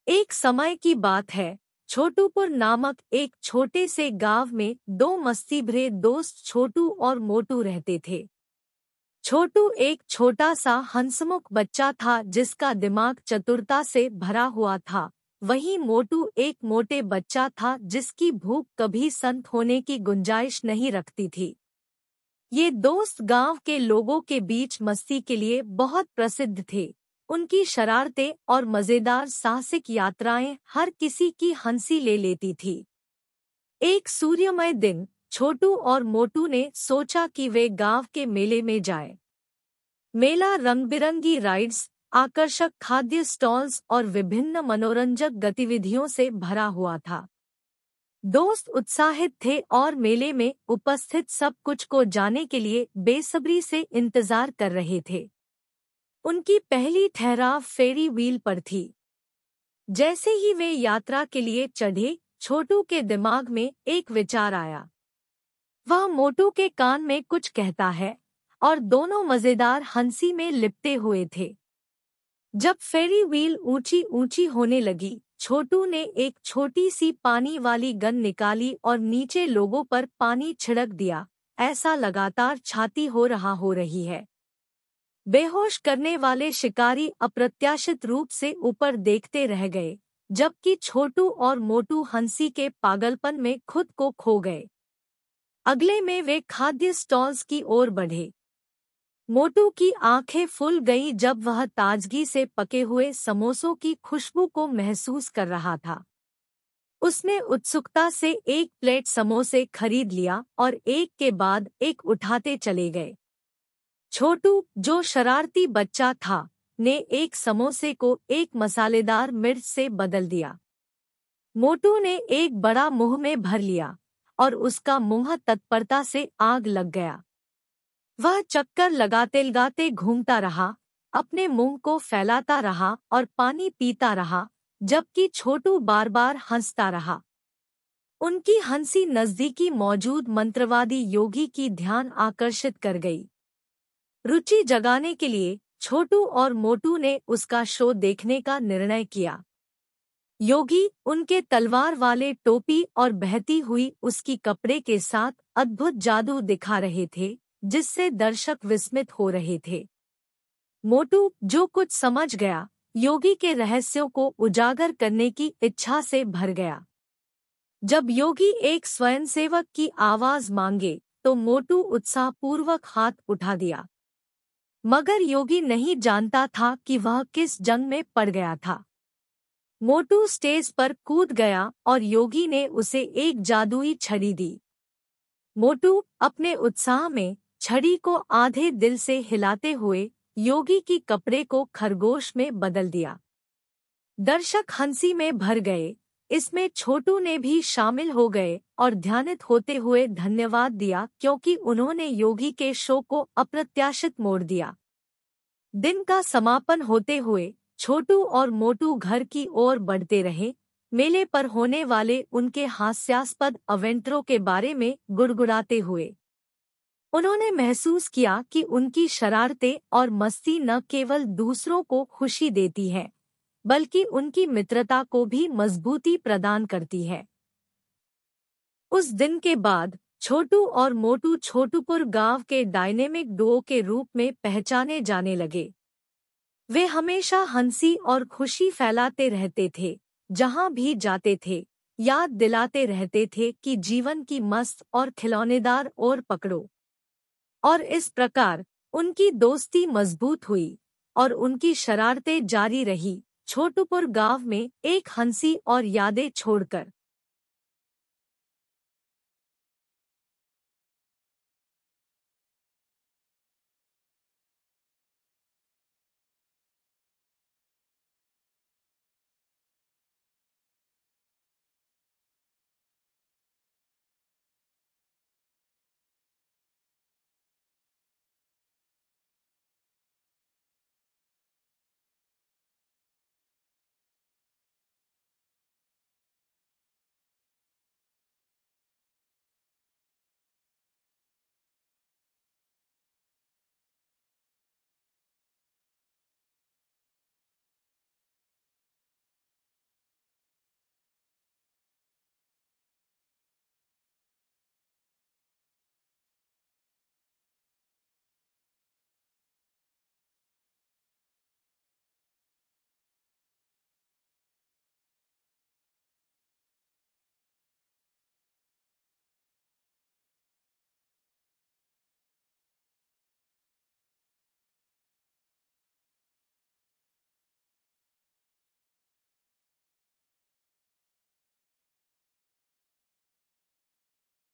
एक समय की बात है, छोटूपुर नामक एक छोटे से गांव में दो मस्ती भरे दोस्त छोटू और मोटू रहते थे। छोटू एक छोटा सा हंसमुख बच्चा था जिसका दिमाग चतुरता से भरा हुआ था। वहीं मोटू एक मोटे बच्चा था जिसकी भूख कभी संत होने की गुंजाइश नहीं रखती थी। ये दोस्त गांव के लोगों के बीच मस्ती के लिए बहुत प्रसिद्ध थे। उनकी शरारतें और मजेदार साहसिक यात्राएं हर किसी की हंसी ले लेती थी। एक सूर्यमय दिन छोटू और मोटू ने सोचा कि वे गांव के मेले में जाएं। मेला रंग-बिरंगी राइड्स, आकर्षक खाद्य स्टॉल्स और विभिन्न मनोरंजक गतिविधियों से भरा हुआ था। दोस्त उत्साहित थे और मेले में उपस्थित सब कुछ को जाने के लिए बेसब्री से इंतजार कर रहे थे। उनकी पहली ठहराव फेरी व्हील पर थी। जैसे ही वे यात्रा के लिए चढ़े, छोटू के दिमाग में एक विचार आया। वह मोटू के कान में कुछ कहता है और दोनों मजेदार हंसी में लिपटे हुए थे। जब फेरी व्हील ऊंची ऊंची होने लगी, छोटू ने एक छोटी सी पानी वाली गन निकाली और नीचे लोगों पर पानी छिड़क दिया। ऐसा लगातार छाती हो रही है। बेहोश करने वाले शिकारी अप्रत्याशित रूप से ऊपर देखते रह गए, जबकि छोटू और मोटू हंसी के पागलपन में खुद को खो गए। अगले में वे खाद्य स्टॉल्स की ओर बढ़े। मोटू की आंखें फूल गईं जब वह ताजगी से पके हुए समोसों की खुशबू को महसूस कर रहा था। उसने उत्सुकता से एक प्लेट समोसे खरीद लिया और एक के बाद एक उठाते चले गए। छोटू, जो शरारती बच्चा था, ने एक समोसे को एक मसालेदार मिर्च से बदल दिया। मोटू ने एक बड़ा मुंह में भर लिया और उसका मुंह तत्परता से आग लग गया। वह चक्कर लगाते घूमता रहा, अपने मुंह को फैलाता रहा और पानी पीता रहा, जबकि छोटू बार बार हंसता रहा। उनकी हंसी नजदीकी मौजूद मंत्रवादी योगी की ध्यान आकर्षित कर गई। रुचि जगाने के लिए छोटू और मोटू ने उसका शो देखने का निर्णय किया। योगी उनके तलवार वाले टोपी और बहती हुई उसकी कपड़े के साथ अद्भुत जादू दिखा रहे थे, जिससे दर्शक विस्मित हो रहे थे। मोटू, जो कुछ समझ गया, योगी के रहस्यों को उजागर करने की इच्छा से भर गया। जब योगी एक स्वयंसेवक की आवाज मांगे, तो मोटू उत्साहपूर्वक हाथ उठा दिया। मगर योगी नहीं जानता था कि वह किस जंग में पड़ गया था। मोटू स्टेज पर कूद गया और योगी ने उसे एक जादुई छड़ी दी। मोटू अपने उत्साह में छड़ी को आधे दिल से हिलाते हुए योगी की कपड़े को खरगोश में बदल दिया। दर्शक हंसी में भर गए। इसमें छोटू ने भी शामिल हो गए और ध्यानित होते हुए धन्यवाद दिया, क्योंकि उन्होंने योगी के शो को अप्रत्याशित मोड़ दिया। दिन का समापन होते हुए छोटू और मोटू घर की ओर बढ़ते रहे, मेले पर होने वाले उनके हास्यास्पद अवेंटरों के बारे में गुड़गुड़ाते हुए। उन्होंने महसूस किया कि उनकी शरारतें और मस्ती न केवल दूसरों को खुशी देती है, बल्कि उनकी मित्रता को भी मजबूती प्रदान करती है। उस दिन के बाद छोटू और मोटू छोटूपुर गांव के डायनेमिक डुओ के रूप में पहचाने जाने लगे। वे हमेशा हंसी और खुशी फैलाते रहते थे, जहां भी जाते थे। याद दिलाते रहते थे कि जीवन की मस्त और खिलौनेदार ओर पकड़ो। और इस प्रकार उनकी दोस्ती मजबूत हुई और उनकी शरारतें जारी रही, छोटूपुर गांव में एक हंसी और यादें छोड़कर।